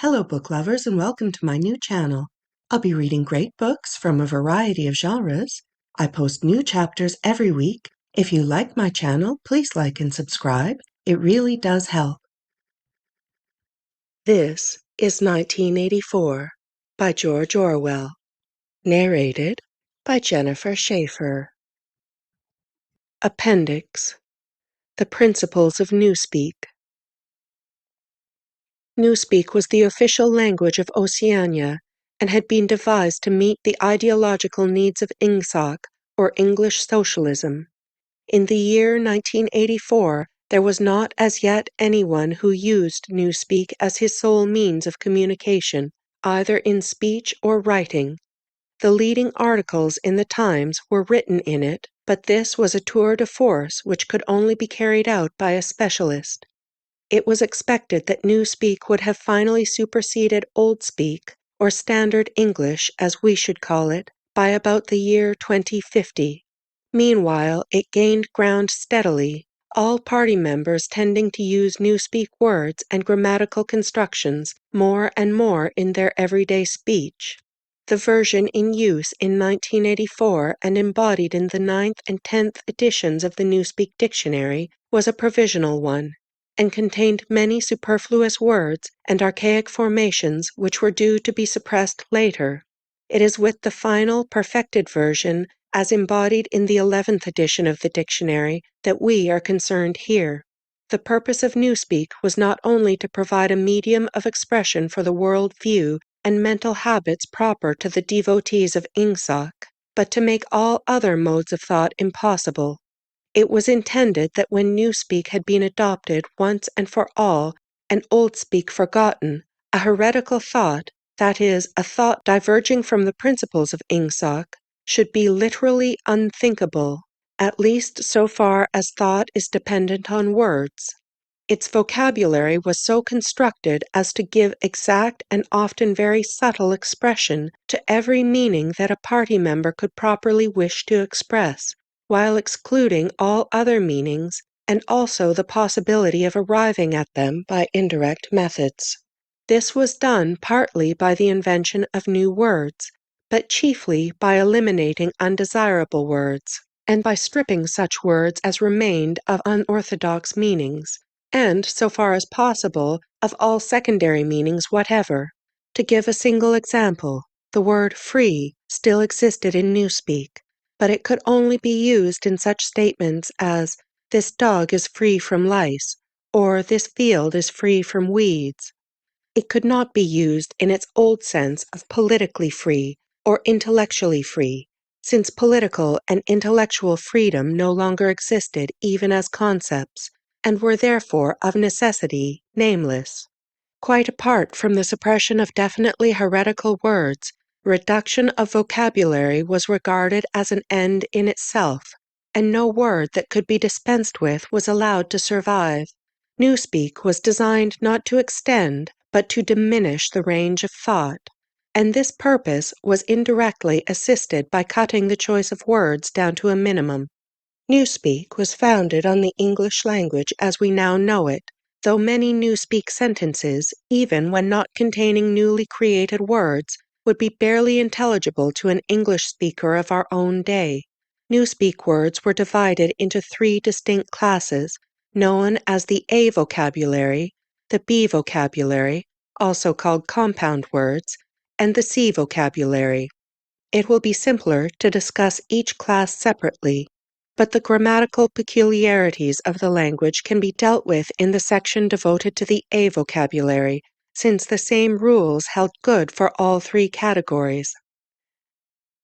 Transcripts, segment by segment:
Hello, book lovers, and welcome to my new channel. I'll be reading great books from a variety of genres. I post new chapters every week. If you like my channel, please like and subscribe. It really does help. This is 1984 by George Orwell. Narrated by Jennifer Schafer. Appendix: The Principles of Newspeak. Newspeak was the official language of Oceania and had been devised to meet the ideological needs of Ingsoc, or English socialism. In the year 1984, there was not as yet anyone who used Newspeak as his sole means of communication, either in speech or writing. The leading articles in the Times were written in it, but this was a tour de force which could only be carried out by a specialist. It was expected that Newspeak would have finally superseded Oldspeak, or Standard English as we should call it, by about the year 2050. Meanwhile, it gained ground steadily, all party members tending to use Newspeak words and grammatical constructions more and more in their everyday speech. The version in use in 1984 and embodied in the 9th and 10th editions of the Newspeak Dictionary was a provisional one, and contained many superfluous words and archaic formations which were due to be suppressed later. It is with the final, perfected version, as embodied in the 11th edition of the dictionary, that we are concerned here. The purpose of Newspeak was not only to provide a medium of expression for the world view and mental habits proper to the devotees of Ingsoc, but to make all other modes of thought impossible. It was intended that when Newspeak had been adopted once and for all, and Oldspeak forgotten, a heretical thought, that is, a thought diverging from the principles of Ingsoc, should be literally unthinkable, at least so far as thought is dependent on words. Its vocabulary was so constructed as to give exact and often very subtle expression to every meaning that a party member could properly wish to express, while excluding all other meanings, and also the possibility of arriving at them by indirect methods. This was done partly by the invention of new words, but chiefly by eliminating undesirable words, and by stripping such words as remained of unorthodox meanings, and, so far as possible, of all secondary meanings whatever. To give a single example, the word free still existed in Newspeak, but it could only be used in such statements as, "This dog is free from lice," or "This field is free from weeds." It could not be used in its old sense of politically free or intellectually free, since political and intellectual freedom no longer existed even as concepts, and were therefore of necessity nameless. Quite apart from the suppression of definitely heretical words, reduction of vocabulary was regarded as an end in itself, and no word that could be dispensed with was allowed to survive. Newspeak was designed not to extend, but to diminish the range of thought, and this purpose was indirectly assisted by cutting the choice of words down to a minimum. Newspeak was founded on the English language as we now know it, though many Newspeak sentences, even when not containing newly created words, would be barely intelligible to an English speaker of our own day. Newspeak words were divided into 3 distinct classes, known as the A vocabulary, the B vocabulary, also called compound words, and the C vocabulary. It will be simpler to discuss each class separately, but the grammatical peculiarities of the language can be dealt with in the section devoted to the A vocabulary, since the same rules held good for all 3 categories.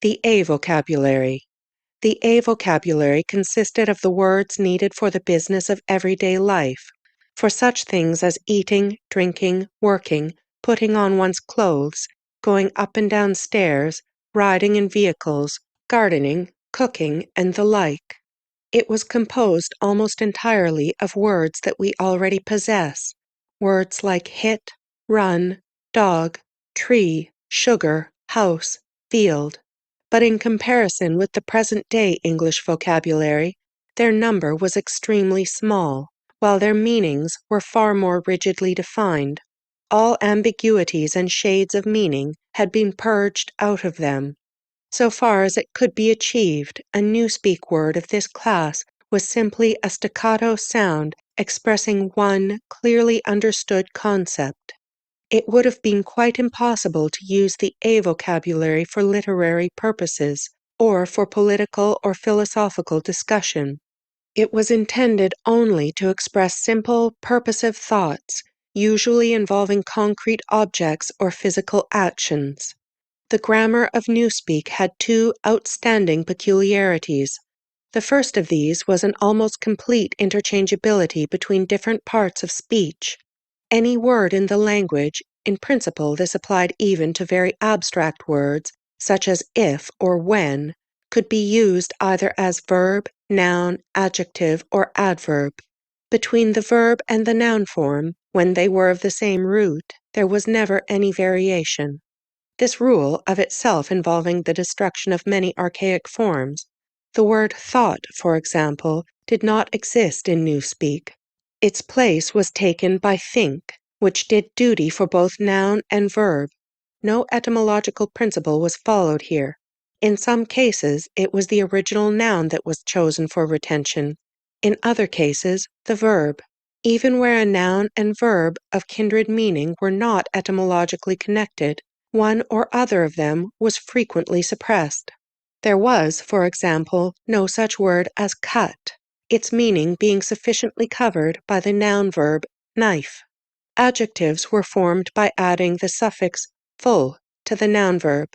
The A vocabulary. The A vocabulary consisted of the words needed for the business of everyday life, for such things as eating, drinking, working, putting on one's clothes, going up and down stairs, riding in vehicles, gardening, cooking, and the like. It was composed almost entirely of words that we already possess, words like hit, run, dog, tree, sugar, house, field. But in comparison with the present-day English vocabulary, their number was extremely small, while their meanings were far more rigidly defined. all ambiguities and shades of meaning had been purged out of them. So far as it could be achieved, a Newspeak word of this class was simply a staccato sound expressing one clearly understood concept. It would have been quite impossible to use the A vocabulary for literary purposes, or for political or philosophical discussion. It was intended only to express simple, purposive thoughts, usually involving concrete objects or physical actions. The grammar of Newspeak had two outstanding peculiarities. The first of these was an almost complete interchangeability between different parts of speech. Any word in the language, in principle this applied even to very abstract words, such as if or when, could be used either as verb, noun, adjective, or adverb. Between the verb and the noun form, when they were of the same root, there was never any variation. This rule, of itself involving the destruction of many archaic forms, the word thought, for example, did not exist in Newspeak. Its place was taken by think, which did duty for both noun and verb. No etymological principle was followed here. In some cases, it was the original noun that was chosen for retention. In other cases, the verb. Even where a noun and verb of kindred meaning were not etymologically connected, one or other of them was frequently suppressed. There was, for example, no such word as cut, its meaning being sufficiently covered by the noun-verb knife. Adjectives were formed by adding the suffix full to the noun-verb,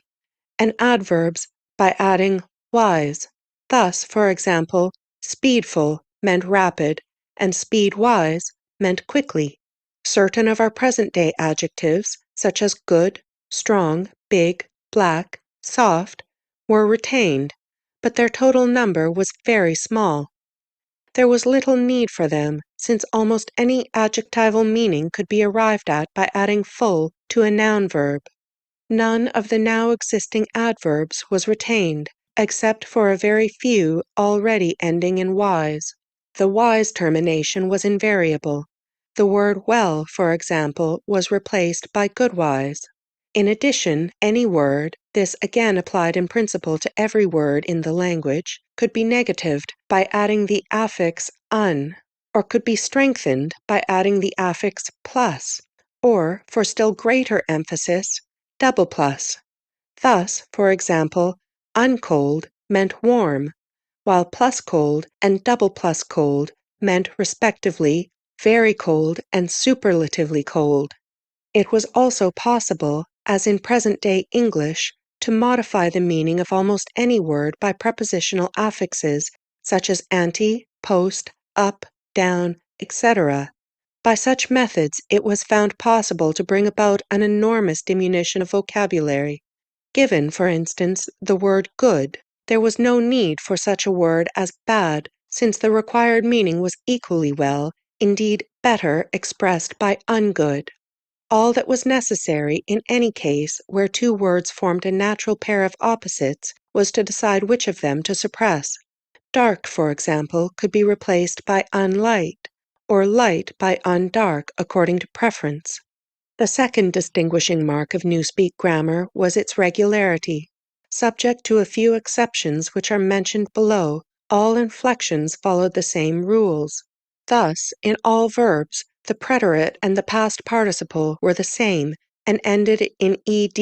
and adverbs by adding wise. Thus, for example, speedful meant rapid, and speedwise meant quickly. Certain of our present-day adjectives, such as good, strong, big, black, soft, were retained, but their total number was very small. There was little need for them, since almost any adjectival meaning could be arrived at by adding full to a noun verb. None of the now existing adverbs was retained, except for a very few already ending in wise. The wise termination was invariable. The word well, for example, was replaced by goodwise. In addition, any word, this again applied in principle to every word in the language, could be negatived by adding the affix un, or could be strengthened by adding the affix plus, or, for still greater emphasis, double plus. Thus, for example, uncold meant warm, while plus cold and double plus cold meant respectively very cold and superlatively cold. It was also possible, as in present-day English, to modify the meaning of almost any word by prepositional affixes such as ante, post, up, down, etc. By such methods it was found possible to bring about an enormous diminution of vocabulary. Given, for instance, the word good, there was no need for such a word as bad, since the required meaning was equally well, indeed better, expressed by ungood. All that was necessary in any case where two words formed a natural pair of opposites was to decide which of them to suppress. Dark, for example, could be replaced by unlight, or light by undark according to preference. The second distinguishing mark of Newspeak grammar was its regularity. Subject to a few exceptions which are mentioned below, all inflections followed the same rules. Thus, in all verbs, the preterite and the past participle were the same and ended in ed.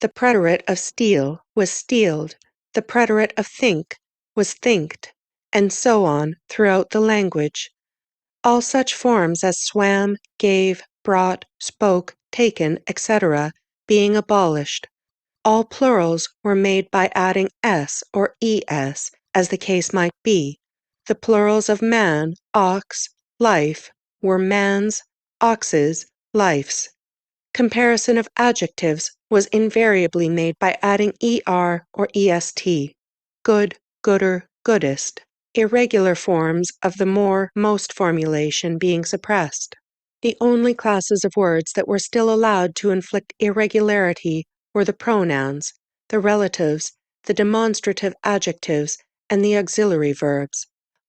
The preterite of steal was stealed, the preterite of think was thinked, and so on throughout the language. All such forms as swam, gave, brought, spoke, taken, etc., being abolished. All plurals were made by adding s or es, as the case might be. The plurals of man, ox, life were mans, oxes, lifes. Comparison of adjectives was invariably made by adding er or est. Good, gooder, goodest. Irregular forms of the more, most formulation being suppressed. The only classes of words that were still allowed to inflict irregularity were the pronouns, the relatives, the demonstrative adjectives, and the auxiliary verbs.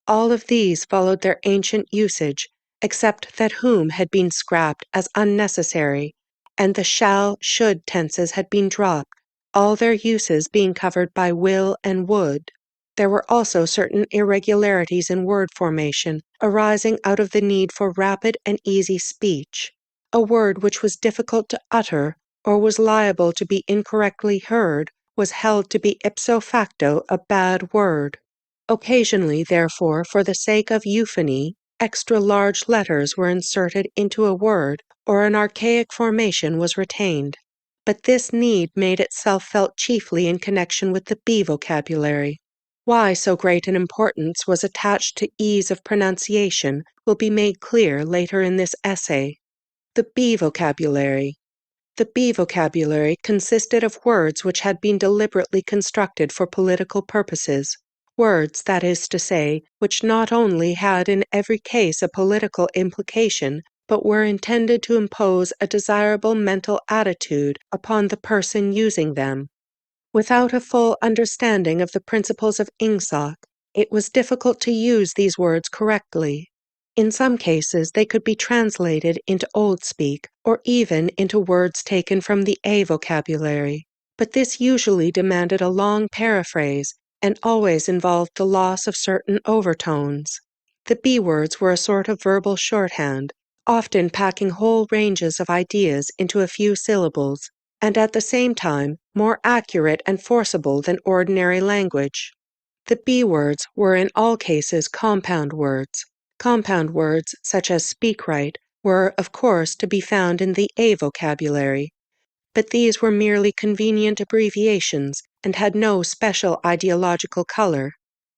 All of these followed their ancient usage, except that whom had been scrapped as unnecessary, and the shall, should tenses had been dropped, all their uses being covered by will and would. There were also certain irregularities in word formation arising out of the need for rapid and easy speech. A word which was difficult to utter or was liable to be incorrectly heard was held to be ipso facto a bad word. Occasionally, therefore, for the sake of euphony, extra large letters were inserted into a word or an archaic formation was retained. But this need made itself felt chiefly in connection with the B vocabulary. Why so great an importance was attached to ease of pronunciation will be made clear later in this essay. The B vocabulary. The B vocabulary consisted of words which had been deliberately constructed for political purposes. Words, that is to say, which not only had in every case a political implication, but were intended to impose a desirable mental attitude upon the person using them. Without a full understanding of the principles of ingsoc, it was difficult to use these words correctly. In some cases they could be translated into Old Speak, or even into words taken from the A vocabulary, but this usually demanded a long paraphrase and always involved the loss of certain overtones. The B words were a sort of verbal shorthand, often packing whole ranges of ideas into a few syllables, and at the same time more accurate and forcible than ordinary language. The B words were in all cases compound words. Compound words, such as speak right, were, of course, to be found in the A vocabulary, but these were merely convenient abbreviations and had no special ideological color.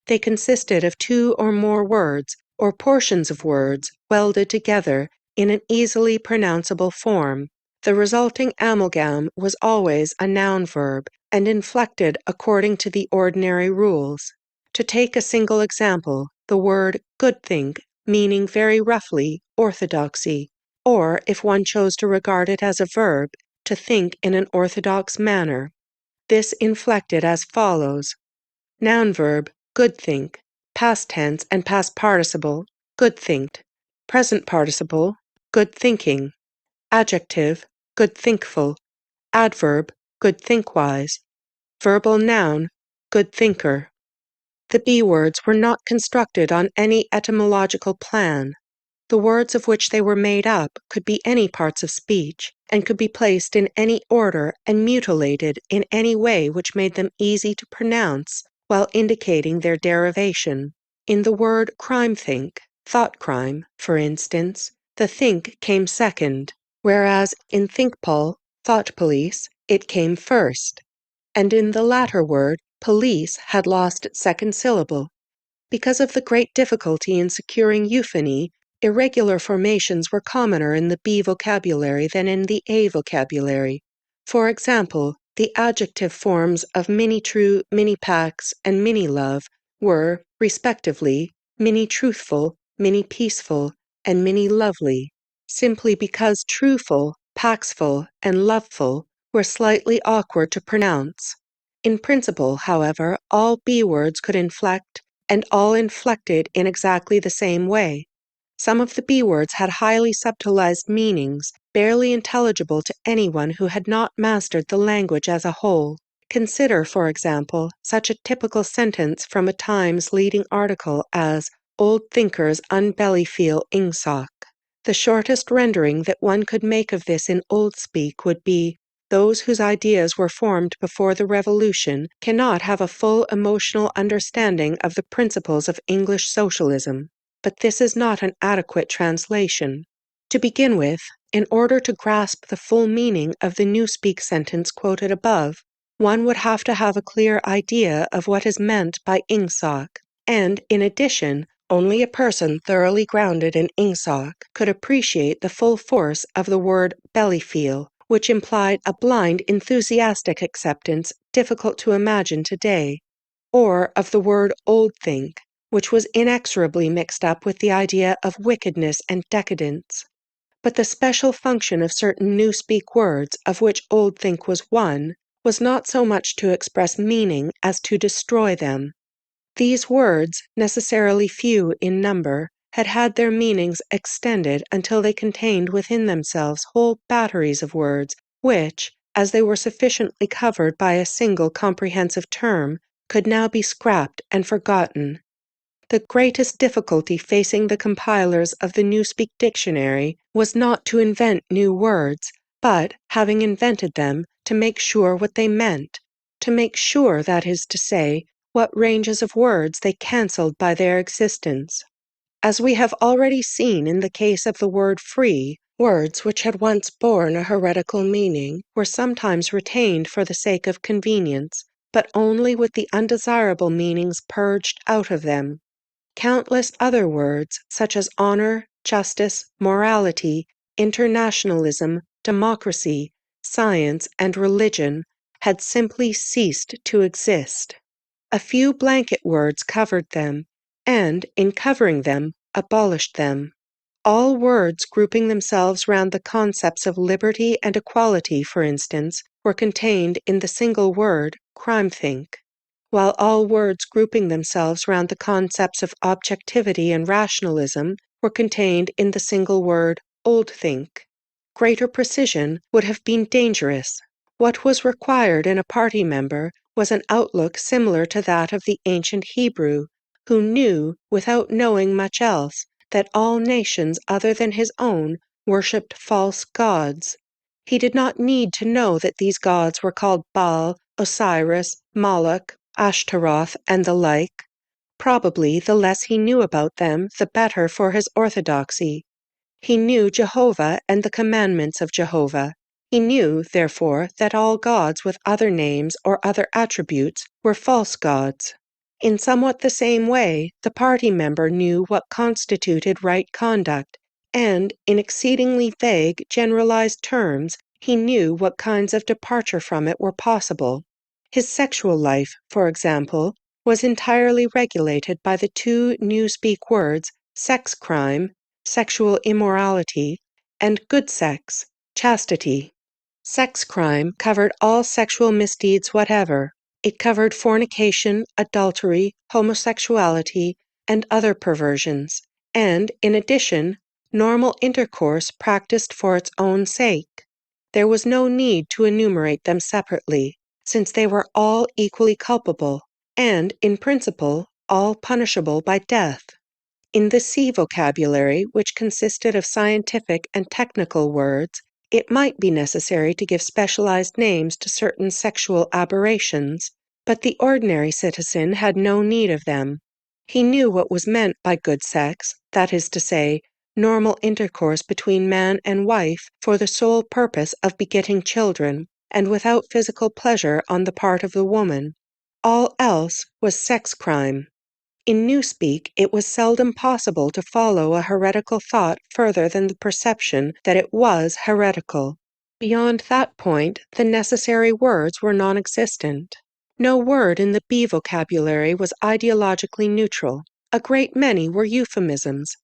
They consisted of two or more words, or portions of words, welded together in an easily pronounceable form. The resulting amalgam was always a noun verb, and inflected according to the ordinary rules. To take a single example, the word good think, meaning very roughly orthodoxy, or, if one chose to regard it as a verb, to think in an orthodox manner. This inflected as follows. Noun verb, good think, past tense and past participle, good thinked, present participle, good thinking, adjective, good thinkful, adverb, good thinkwise, verbal noun, good thinker. The B words were not constructed on any etymological plan. The words of which they were made up could be any parts of speech, and could be placed in any order and mutilated in any way which made them easy to pronounce while indicating their derivation. In the word crime think, thought crime, for instance, the think came second, whereas in thinkpol, thought police, it came first, and in the latter word, police had lost its second syllable. Because of the great difficulty in securing euphony, irregular formations were commoner in the B vocabulary than in the A vocabulary. For example, the adjective forms of mini-true, mini-pax, and mini-love were, respectively, mini-truthful, mini-peaceful, and mini-lovely, simply because truthful, paxful, and loveful were slightly awkward to pronounce. In principle, however, all B words could inflect, and all inflected in exactly the same way. Some of the B words had highly subtilized meanings, barely intelligible to anyone who had not mastered the language as a whole. Consider, for example, such a typical sentence from a Times leading article as "Old thinkers unbelly feel ingsoc." The shortest rendering that one could make of this in Old Speak would be, "Those whose ideas were formed before the Revolution cannot have a full emotional understanding of the principles of English socialism." But this is not an adequate translation. To begin with, in order to grasp the full meaning of the Newspeak sentence quoted above, one would have to have a clear idea of what is meant by ingsoc, and, in addition, only a person thoroughly grounded in ingsoc could appreciate the full force of the word belly feel, which implied a blind, enthusiastic acceptance difficult to imagine today, or of the word old think, which was inexorably mixed up with the idea of wickedness and decadence. But the special function of certain Newspeak words, of which old think was one, was not so much to express meaning as to destroy them. These words, necessarily few in number, had had their meanings extended until they contained within themselves whole batteries of words which, as they were sufficiently covered by a single comprehensive term, could now be scrapped and forgotten. The greatest difficulty facing the compilers of the Newspeak dictionary was not to invent new words, but, having invented them, to make sure what they meant, to make sure, that is to say, what ranges of words they cancelled by their existence. As we have already seen in the case of the word free, words which had once borne a heretical meaning were sometimes retained for the sake of convenience, but only with the undesirable meanings purged out of them. Countless other words, such as honor, justice, morality, internationalism, democracy, science, and religion, had simply ceased to exist. A few blanket words covered them, and, in covering them, abolished them. All words grouping themselves round the concepts of liberty and equality, for instance, were contained in the single word crime-think, while all words grouping themselves round the concepts of objectivity and rationalism were contained in the single word old-think. Greater precision would have been dangerous. What was required in a party member was an outlook similar to that of the ancient Hebrew, who knew, without knowing much else, that all nations other than his own worshipped false gods. He did not need to know that these gods were called Baal, Osiris, Moloch, Ashtaroth, and the like. Probably the less he knew about them, the better for his orthodoxy. He knew Jehovah and the commandments of Jehovah. He knew, therefore, that all gods with other names or other attributes were false gods. In somewhat the same way, the party member knew what constituted right conduct, and, in exceedingly vague, generalized terms, he knew what kinds of departure from it were possible. His sexual life, for example, was entirely regulated by the two Newspeak words sex crime, sexual immorality, and good sex, chastity. Sex crime covered all sexual misdeeds whatever. It covered fornication, adultery, homosexuality, and other perversions, and, in addition, normal intercourse practiced for its own sake. There was no need to enumerate them separately, since they were all equally culpable, and, in principle, all punishable by death. In the C vocabulary, which consisted of scientific and technical words, it might be necessary to give specialized names to certain sexual aberrations, but the ordinary citizen had no need of them. He knew what was meant by good sex, that is to say, normal intercourse between man and wife for the sole purpose of begetting children, and without physical pleasure on the part of the woman. All else was sex crime. In Newspeak, it was seldom possible to follow a heretical thought further than the perception that it was heretical. Beyond that point, the necessary words were non-existent. No word in the B vocabulary was ideologically neutral. A great many were euphemisms.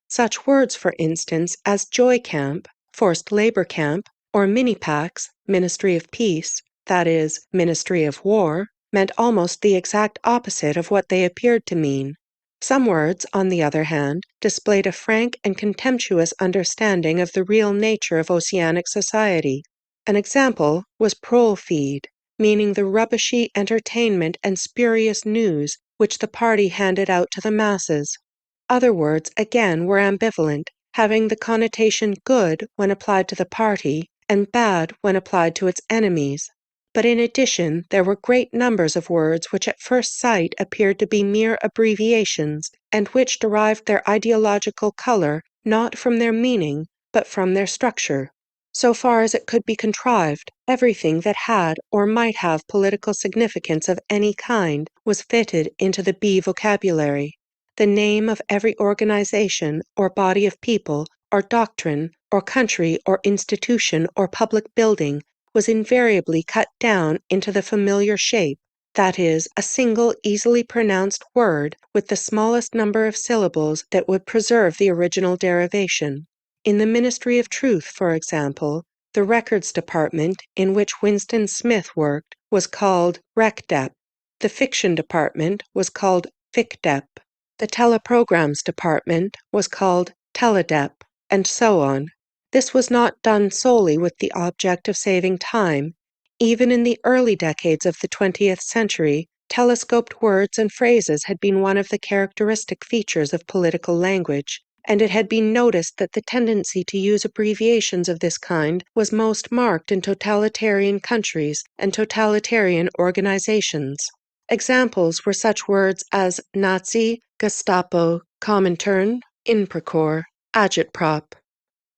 Such words, for instance, as joy camp, forced labor camp, or minipax, ministry of peace, that is, ministry of war, meant almost the exact opposite of what they appeared to mean. Some words, on the other hand, displayed a frank and contemptuous understanding of the real nature of oceanic society. An example was prolfeed, meaning the rubbishy entertainment and spurious news which the party handed out to the masses. Other words, again, were ambivalent, having the connotation good when applied to the party, and bad when applied to its enemies. But in addition, there were great numbers of words which at first sight appeared to be mere abbreviations, and which derived their ideological color not from their meaning, but from their structure. So far as it could be contrived, everything that had or might have political significance of any kind was fitted into the B vocabulary. The name of every organization or body of people, or doctrine, or country, or institution, or public building was invariably cut down into the familiar shape, that is, a single easily pronounced word with the smallest number of syllables that would preserve the original derivation. In the Ministry of Truth, for example, the Records Department, in which Winston Smith worked, was called RecDep. The Fiction Department was called FicDep. The teleprograms department was called teledep, and so on. This was not done solely with the object of saving time. Even in the early decades of the 20th century, telescoped words and phrases had been one of the characteristic features of political language, and it had been noticed that the tendency to use abbreviations of this kind was most marked in totalitarian countries and totalitarian organizations. Examples were such words as Nazi, Gestapo, Comintern, Inprocor, Agitprop.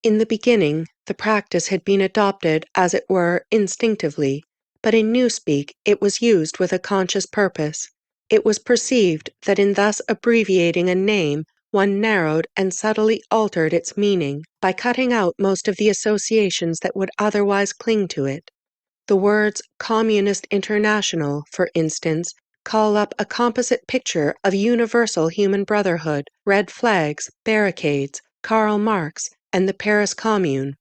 In the beginning, the practice had been adopted, as it were, instinctively, but in Newspeak it was used with a conscious purpose. It was perceived that in thus abbreviating a name, one narrowed and subtly altered its meaning by cutting out most of the associations that would otherwise cling to it. The words Communist International, for instance, call up a composite picture of universal human brotherhood, red flags, barricades, Karl Marx, and the Paris Commune.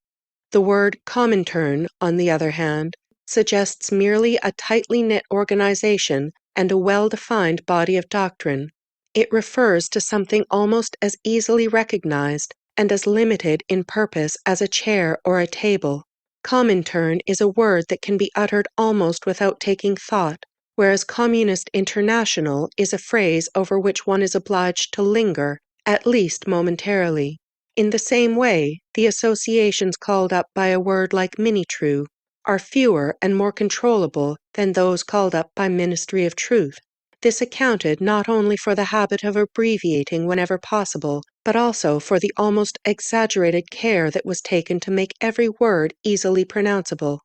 The word Comintern, on the other hand, suggests merely a tightly knit organization and a well-defined body of doctrine. It refers to something almost as easily recognized and as limited in purpose as a chair or a table. Comintern is a word that can be uttered almost without taking thought, whereas Communist International is a phrase over which one is obliged to linger, at least momentarily. In the same way, the associations called up by a word like mini-true are fewer and more controllable than those called up by Ministry of Truth. This accounted not only for the habit of abbreviating whenever possible, but also for the almost exaggerated care that was taken to make every word easily pronounceable.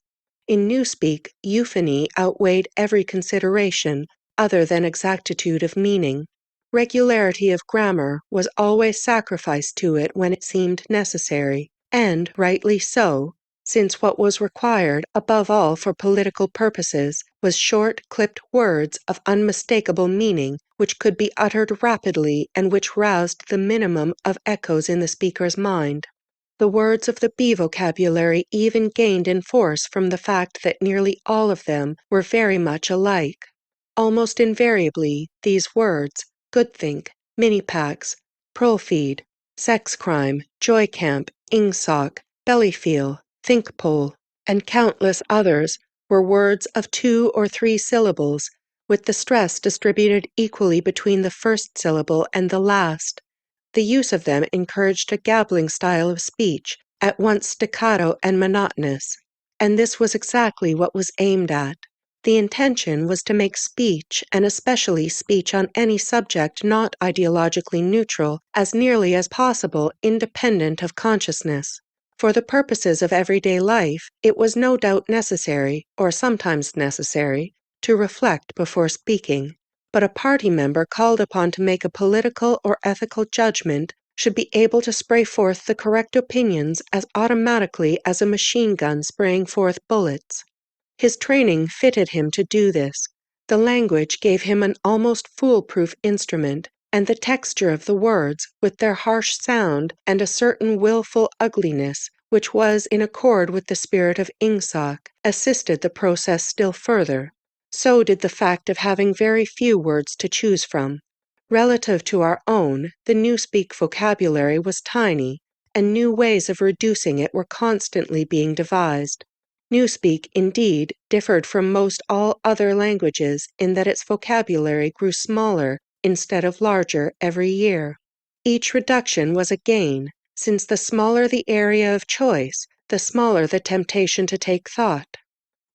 In Newspeak, euphony outweighed every consideration other than exactitude of meaning. Regularity of grammar was always sacrificed to it when it seemed necessary, and rightly so, since what was required, above all for political purposes, was short, clipped words of unmistakable meaning, which could be uttered rapidly and which roused the minimum of echoes in the speaker's mind. The words of the B vocabulary even gained in force from the fact that nearly all of them were very much alike. Almost invariably, these words, goodthink, mini-packs, prolfeed, sex crime, joy camp, ingsoc, bellyfeel, thinkpole, and countless others were words of 2 or 3 syllables, with the stress distributed equally between the first syllable and the last. The use of them encouraged a gabbling style of speech, at once staccato and monotonous, and this was exactly what was aimed at. The intention was to make speech, and especially speech on any subject not ideologically neutral, as nearly as possible independent of consciousness. For the purposes of everyday life, it was no doubt necessary, or sometimes necessary, to reflect before speaking. But a party member called upon to make a political or ethical judgment should be able to spray forth the correct opinions as automatically as a machine gun spraying forth bullets. His training fitted him to do this. The language gave him an almost foolproof instrument, and the texture of the words, with their harsh sound and a certain wilful ugliness, which was in accord with the spirit of ingsoc, assisted the process still further. So did the fact of having very few words to choose from. Relative to our own, the Newspeak vocabulary was tiny, and new ways of reducing it were constantly being devised. Newspeak, indeed, differed from most all other languages in that its vocabulary grew smaller instead of larger every year. Each reduction was a gain, since the smaller the area of choice, the smaller the temptation to take thought.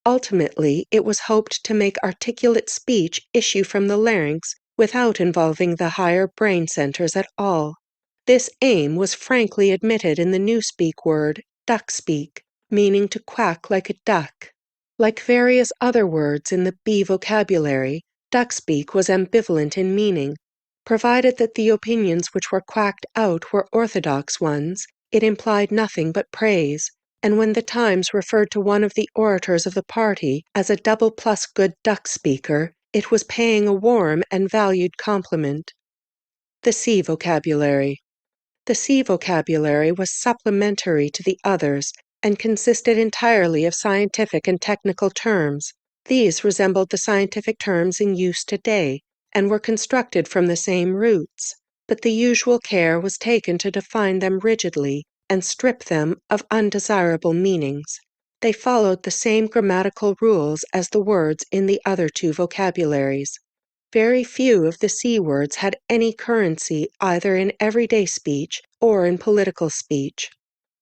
Ultimately, it was hoped to make articulate speech issue from the larynx without involving the higher brain centers at all. This aim was frankly admitted in the Newspeak word duckspeak, meaning to quack like a duck. Like various other words in the B vocabulary, duckspeak was ambivalent in meaning. Provided that the opinions which were quacked out were orthodox ones, it implied nothing but praise, and when the Times referred to one of the orators of the party as a double-plus good duck speaker, it was paying a warm and valued compliment. The C vocabulary. The C vocabulary was supplementary to the others and consisted entirely of scientific and technical terms. These resembled the scientific terms in use today and were constructed from the same roots. but the usual care was taken to define them rigidly and strip them of undesirable meanings. They followed the same grammatical rules as the words in the other two vocabularies. Very few of the C words had any currency either in everyday speech or in political speech.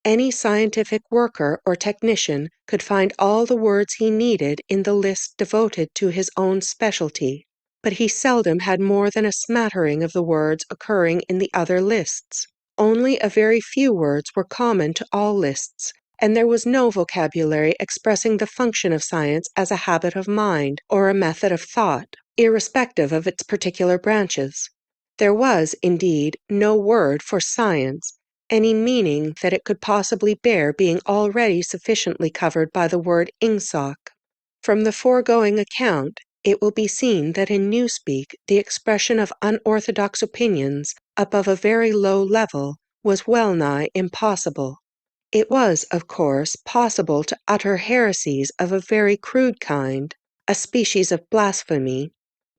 Any scientific worker or technician could find all the words he needed in the list devoted to his own specialty, but he seldom had more than a smattering of the words occurring in the other lists. Only a very few words were common to all lists, and there was no vocabulary expressing the function of science as a habit of mind or a method of thought, irrespective of its particular branches. There was, indeed, no word for science, any meaning that it could possibly bear being already sufficiently covered by the word ingsoc. From the foregoing account, it will be seen that in Newspeak the expression of unorthodox opinions above a very low level was well nigh impossible. It was, of course, possible to utter heresies of a very crude kind, a species of blasphemy.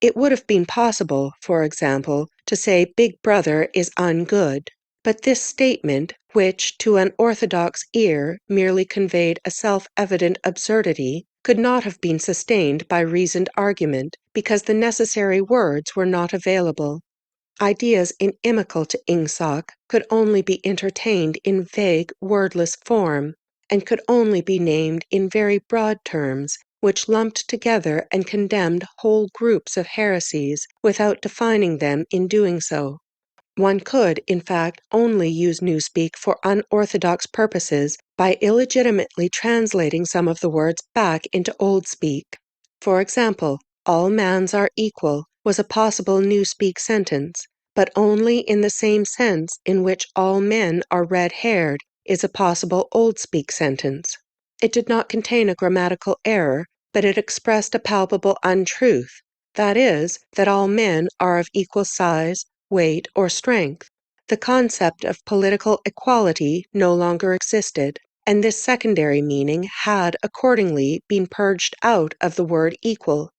It would have been possible, for example, to say Big Brother is ungood, but this statement, which to an orthodox ear merely conveyed a self-evident absurdity, could not have been sustained by reasoned argument, because the necessary words were not available. Ideas inimical to ingsoc could only be entertained in vague, wordless form, and could only be named in very broad terms, which lumped together and condemned whole groups of heresies without defining them in doing so. One could, in fact, only use Newspeak for unorthodox purposes by illegitimately translating some of the words back into Old Speak. For example, all mans are equal was a possible Newspeak sentence, but only in the same sense in which all men are red-haired is a possible Old Speak sentence. It did not contain a grammatical error, but it expressed a palpable untruth, that is, that all men are of equal size, weight, or strength. The concept of political equality no longer existed, and this secondary meaning had accordingly been purged out of the word equal.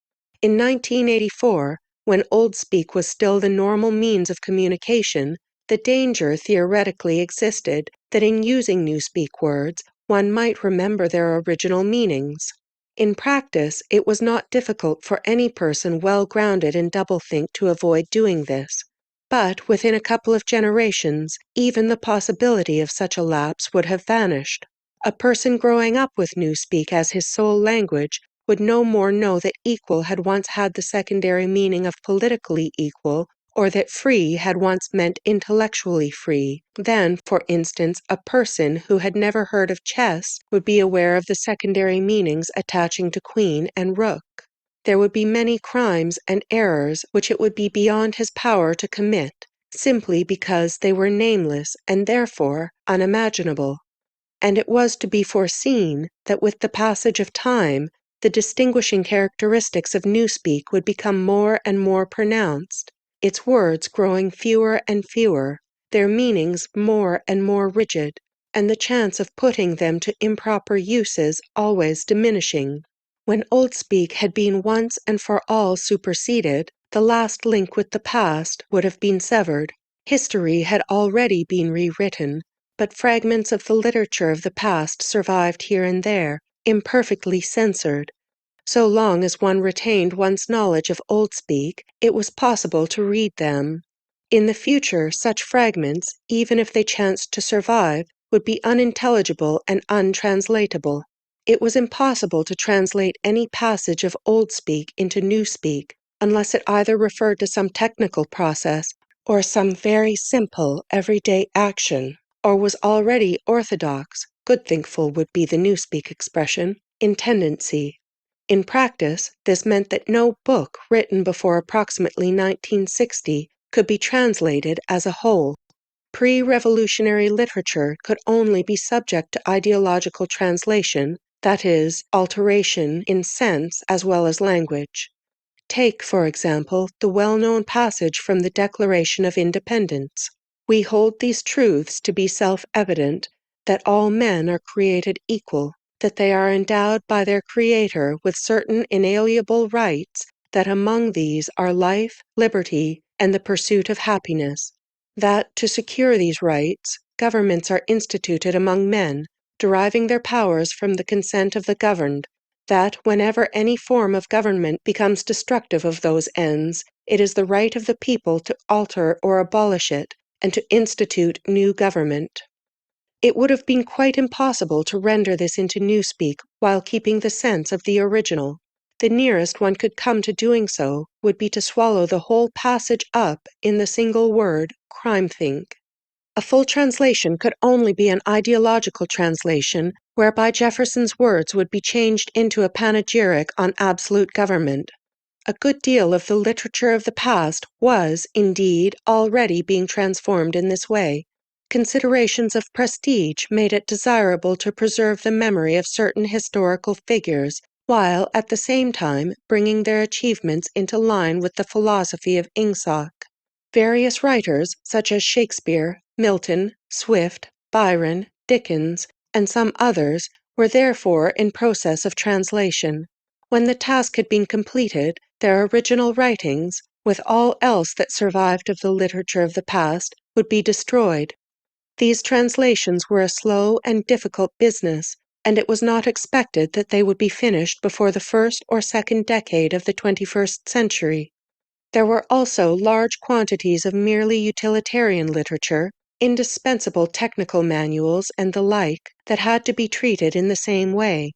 In 1984, when Old Speak was still the normal means of communication, the danger theoretically existed that in using Newspeak words, one might remember their original meanings. In practice, it was not difficult for any person well grounded in doublethink to avoid doing this. But within a couple of generations, even the possibility of such a lapse would have vanished. A person growing up with Newspeak as his sole language would no more know that equal had once had the secondary meaning of politically equal, or that free had once meant intellectually free, than, for instance, a person who had never heard of chess would be aware of the secondary meanings attaching to queen and rook. There would be many crimes and errors which it would be beyond his power to commit, simply because they were nameless and therefore unimaginable. And it was to be foreseen that with the passage of time, the distinguishing characteristics of Newspeak would become more and more pronounced, its words growing fewer and fewer, their meanings more and more rigid, and the chance of putting them to improper uses always diminishing. When Old Speak had been once and for all superseded, the last link with the past would have been severed. History had already been rewritten, but fragments of the literature of the past survived here and there, imperfectly censored. So long as one retained one's knowledge of Old Speak, it was possible to read them. In the future, such fragments, even if they chanced to survive, would be unintelligible and untranslatable. It was impossible to translate any passage of Old Speak into Newspeak, unless it either referred to some technical process or some very simple everyday action, or was already orthodox, goodthinkful would be the Newspeak expression, in tendency. In practice, this meant that no book written before approximately 1960 could be translated as a whole. Pre-revolutionary literature could only be subject to ideological translation, that is, alteration in sense as well as language. Take, for example, the well-known passage from the Declaration of Independence. We hold these truths to be self-evident, that all men are created equal, that they are endowed by their Creator with certain inalienable rights, that among these are life, liberty, and the pursuit of happiness. that to secure these rights, governments are instituted among men, deriving their powers from the consent of the governed, that whenever any form of government becomes destructive of those ends, it is the right of the people to alter or abolish it, and to institute new government. It would have been quite impossible to render this into Newspeak while keeping the sense of the original. The nearest one could come to doing so would be to swallow the whole passage up in the single word crime-think. A full translation could only be an ideological translation whereby Jefferson's words would be changed into a panegyric on absolute government. A good deal of the literature of the past was, indeed, already being transformed in this way. Considerations of prestige made it desirable to preserve the memory of certain historical figures, while at the same time bringing their achievements into line with the philosophy of Ingsoc. Various writers, such as Shakespeare, Milton, Swift, Byron, Dickens, and some others, were therefore in process of translation. When the task had been completed, their original writings, with all else that survived of the literature of the past, would be destroyed. These translations were a slow and difficult business, and it was not expected that they would be finished before the first or second decade of the 21st century. There were also large quantities of merely utilitarian literature, indispensable technical manuals, and the like, that had to be treated in the same way.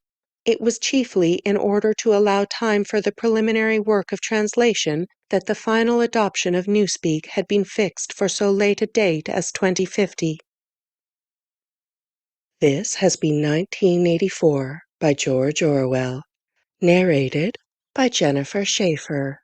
It was chiefly in order to allow time for the preliminary work of translation that the final adoption of Newspeak had been fixed for so late a date as 2050. This has been 1984 by George Orwell, narrated by Jennifer Schafer.